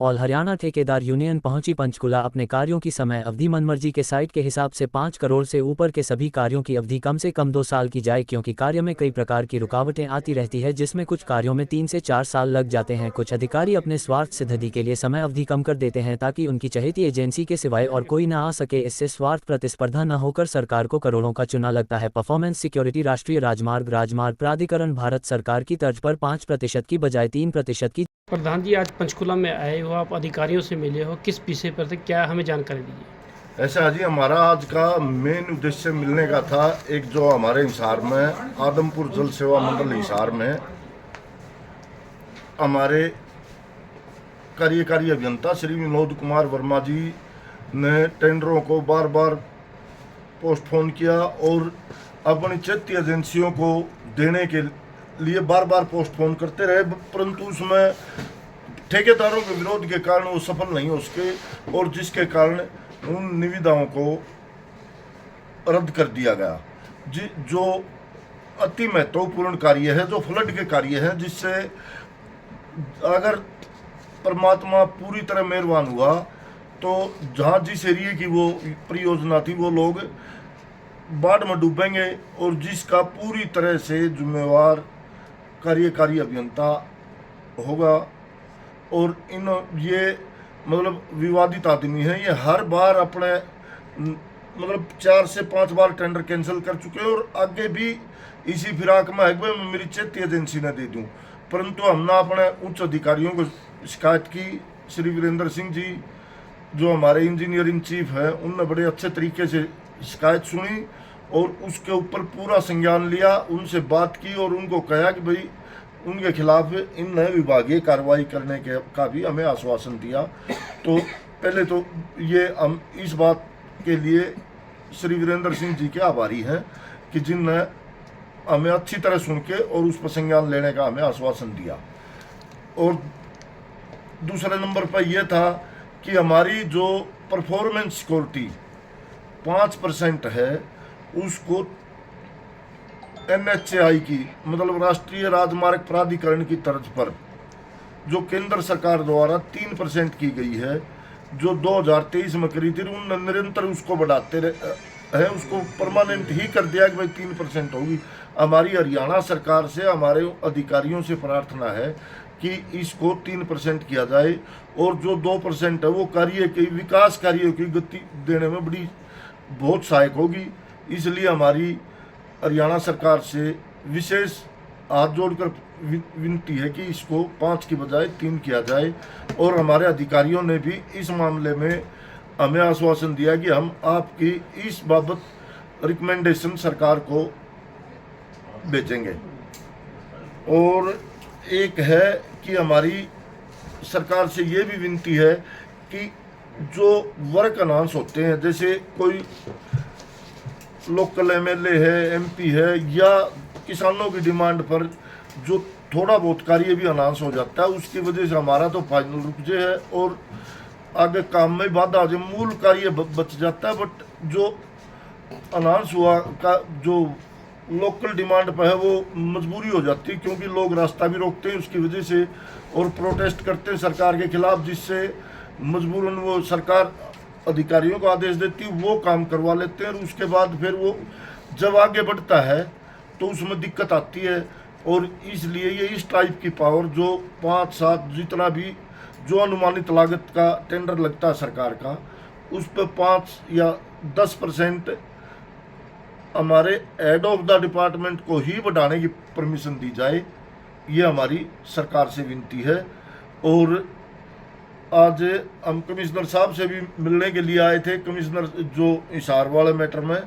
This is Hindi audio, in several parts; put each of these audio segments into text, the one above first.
ऑल हरियाणा ठेकेदार यूनियन पहुंची पंचकुला अपने कार्यों की समय अवधि मनमर्जी के साइट के हिसाब से 5 करोड़ से ऊपर के सभी कार्यों की अवधि कम से कम 2 साल की जाए, क्योंकि कार्य में कई प्रकार की रुकावटें आती रहती है, जिसमें कुछ कार्यों में 3 से 4 साल लग जाते हैं। कुछ अधिकारी अपने स्वार्थ सिद्धि के लिए समय अवधि कम कर देते हैं ताकि उनकी चहेती एजेंसी के सिवाय और कोई न आ सके। इससे स्वार्थ प्रतिस्पर्धा न होकर सरकार को करोड़ों का चूना लगता है। परफॉर्मेंस सिक्योरिटी राष्ट्रीय राजमार्ग प्राधिकरण भारत सरकार की तर्ज पर 5% की बजाय 3% की। प्रधान जी, आज पंचकुला में आए हो, आप अधिकारियों से मिले हो, किस विषय पर थे, क्या हमें जानकारी दीजिए। ऐसा जी, हमारा आज का मेन उद्देश्य मिलने का था। एक जो हमारे हिसार में आदमपुर जल सेवा मंडल हिसार में हमारे कार्यकारी अभियंता श्री विनोद कुमार वर्मा जी ने टेंडरों को बार बार पोस्टपोन किया और अपनी चेती एजेंसियों को देने के लिए बार बार पोस्टपोन करते रहे, परंतु उसमें ठेकेदारों के विरोध के कारण वो सफल नहीं हो सके और जिसके कारण उन निविदाओं को रद्द कर दिया गया। जो अति महत्वपूर्ण कार्य है, जो फ्लड के कार्य है, जिससे अगर परमात्मा पूरी तरह मेहरबान हुआ तो जहाँ जिस एरिए की वो परियोजना थी वो लोग बाढ़ में डूबेंगे और जिसका पूरी तरह से जिम्मेवार कार्यकारी अभियंता होगा। और इन ये मतलब विवादित आदमी है, ये हर बार अपने मतलब 4 से 5 बार टेंडर कैंसिल कर चुके हैं और आगे भी इसी फिराक में है कि मैं मेरी चेती एजेंसी ने दे दूं, परंतु हमने अपने उच्च अधिकारियों को शिकायत की। श्री वीरेंद्र सिंह जी जो हमारे इंजीनियरिंग चीफ है, उनने बड़े अच्छे तरीके से शिकायत सुनी और उसके ऊपर पूरा संज्ञान लिया, उनसे बात की और उनको कहा कि भाई उनके खिलाफ इन नए विभागीय कार्रवाई करने के का भी हमें आश्वासन दिया। तो पहले तो ये हम इस बात के लिए श्री वीरेंद्र सिंह जी के आभारी हैं कि जिनने हमें अच्छी तरह सुन के और उस पर संज्ञान लेने का हमें आश्वासन दिया। और दूसरे नंबर पर यह था कि हमारी जो परफॉर्मेंस सिक्योरिटी 5% है, उसको NHAI की मतलब राष्ट्रीय राजमार्ग प्राधिकरण की तर्ज पर जो केंद्र सरकार द्वारा 3% की गई है, जो 2023 में करी थी, उन्होंने निरंतर उसको बढ़ाते हैं, उसको परमानेंट ही कर दिया कि भाई 3% होगी। हमारी हरियाणा सरकार से हमारे अधिकारियों से प्रार्थना है कि इसको 3% किया जाए और जो 2% है वो कार्य के विकास कार्यों की गति देने में बहुत सहायक होगी। इसलिए हमारी हरियाणा सरकार से विशेष हाथ जोड़कर विनती है कि इसको 5 की बजाय 3 किया जाए। और हमारे अधिकारियों ने भी इस मामले में हमें आश्वासन दिया कि हम आपकी इस बाबत रिकमेंडेशन सरकार को भेजेंगे। और एक है कि हमारी सरकार से ये भी विनती है कि जो वर्क अनाउंस होते हैं, जैसे कोई लोकल MLA है, MP है, या किसानों की डिमांड पर जो थोड़ा बहुत कार्य भी अनाउंस हो जाता है, उसकी वजह से हमारा तो फाइनल रुक जाए है और आगे काम में बाधा आ जाए, मूल कार्य बच जाता है। बट जो अनाउंस हुआ का जो लोकल डिमांड पर है वो मजबूरी हो जाती है, क्योंकि लोग रास्ता भी रोकते हैं उसकी वजह से और प्रोटेस्ट करते हैं सरकार के खिलाफ, जिससे मजबूरन वो सरकार अधिकारियों को आदेश देती है, वो काम करवा लेते हैं और उसके बाद फिर वो जब आगे बढ़ता है तो उसमें दिक्कत आती है। और इसलिए ये इस टाइप की पावर जो 5-7 जितना भी जो अनुमानित लागत का टेंडर लगता है सरकार का, उस पर 5 या 10% हमारे हेड ऑफ द डिपार्टमेंट को ही बढ़ाने की परमिशन दी जाए, ये हमारी सरकार से विनती है। और आज हम कमिश्नर साहब से भी मिलने के लिए आए थे। कमिश्नर जो हिसार वाले मैटर में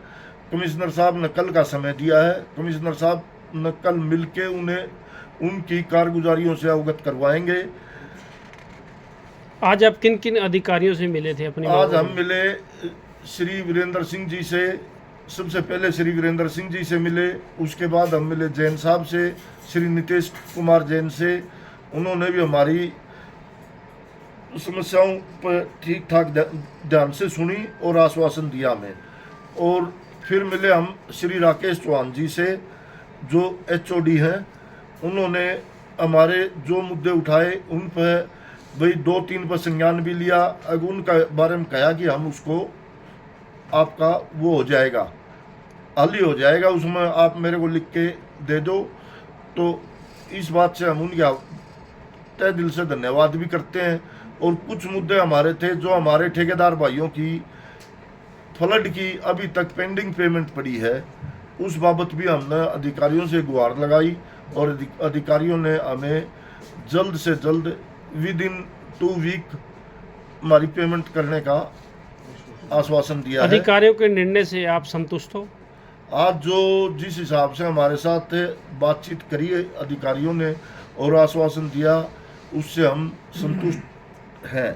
कमिश्नर साहब ने कल का समय दिया है, कमिश्नर साहब ने कल मिलके उन्हें उनकी कारगुजारियों से अवगत करवाएंगे। आज आप किन किन अधिकारियों से मिले थे अपनी? आज हम मिले श्री वीरेंद्र सिंह जी से, सबसे पहले श्री वीरेंद्र सिंह जी से मिले, उसके बाद हम मिले जैन साहब से, श्री नितेश कुमार जैन से। उन्होंने भी हमारी समस्याओं पर ठीक ठाक ध्यान से सुनी और आश्वासन दिया हमें। और फिर मिले हम श्री राकेश चौहान जी से जो HOD हैं। उन्होंने हमारे जो मुद्दे उठाए उन पर वही 2-3 पर संज्ञान भी लिया। अब उनका बारे में कहा कि हम उसको आपका वो हो जाएगा, हल ही हो जाएगा, उसमें आप मेरे को लिख के दे दो। तो इस बात से हम उनका तहे दिल से धन्यवाद भी करते हैं। और कुछ मुद्दे हमारे थे जो हमारे ठेकेदार भाइयों की फ्लड की अभी तक पेंडिंग पेमेंट पड़ी है, उस बाबत भी हमने अधिकारियों से गुहार लगाई और अधिकारियों ने हमें जल्द से जल्द विद इन 2 वीक हमारी पेमेंट करने का आश्वासन दिया है। अधिकारियों के निर्णय से आप संतुष्ट हो? आज जो जिस हिसाब से हमारे साथ बातचीत करी है अधिकारियों ने और आश्वासन दिया, उससे हम संतुष्ट हैं।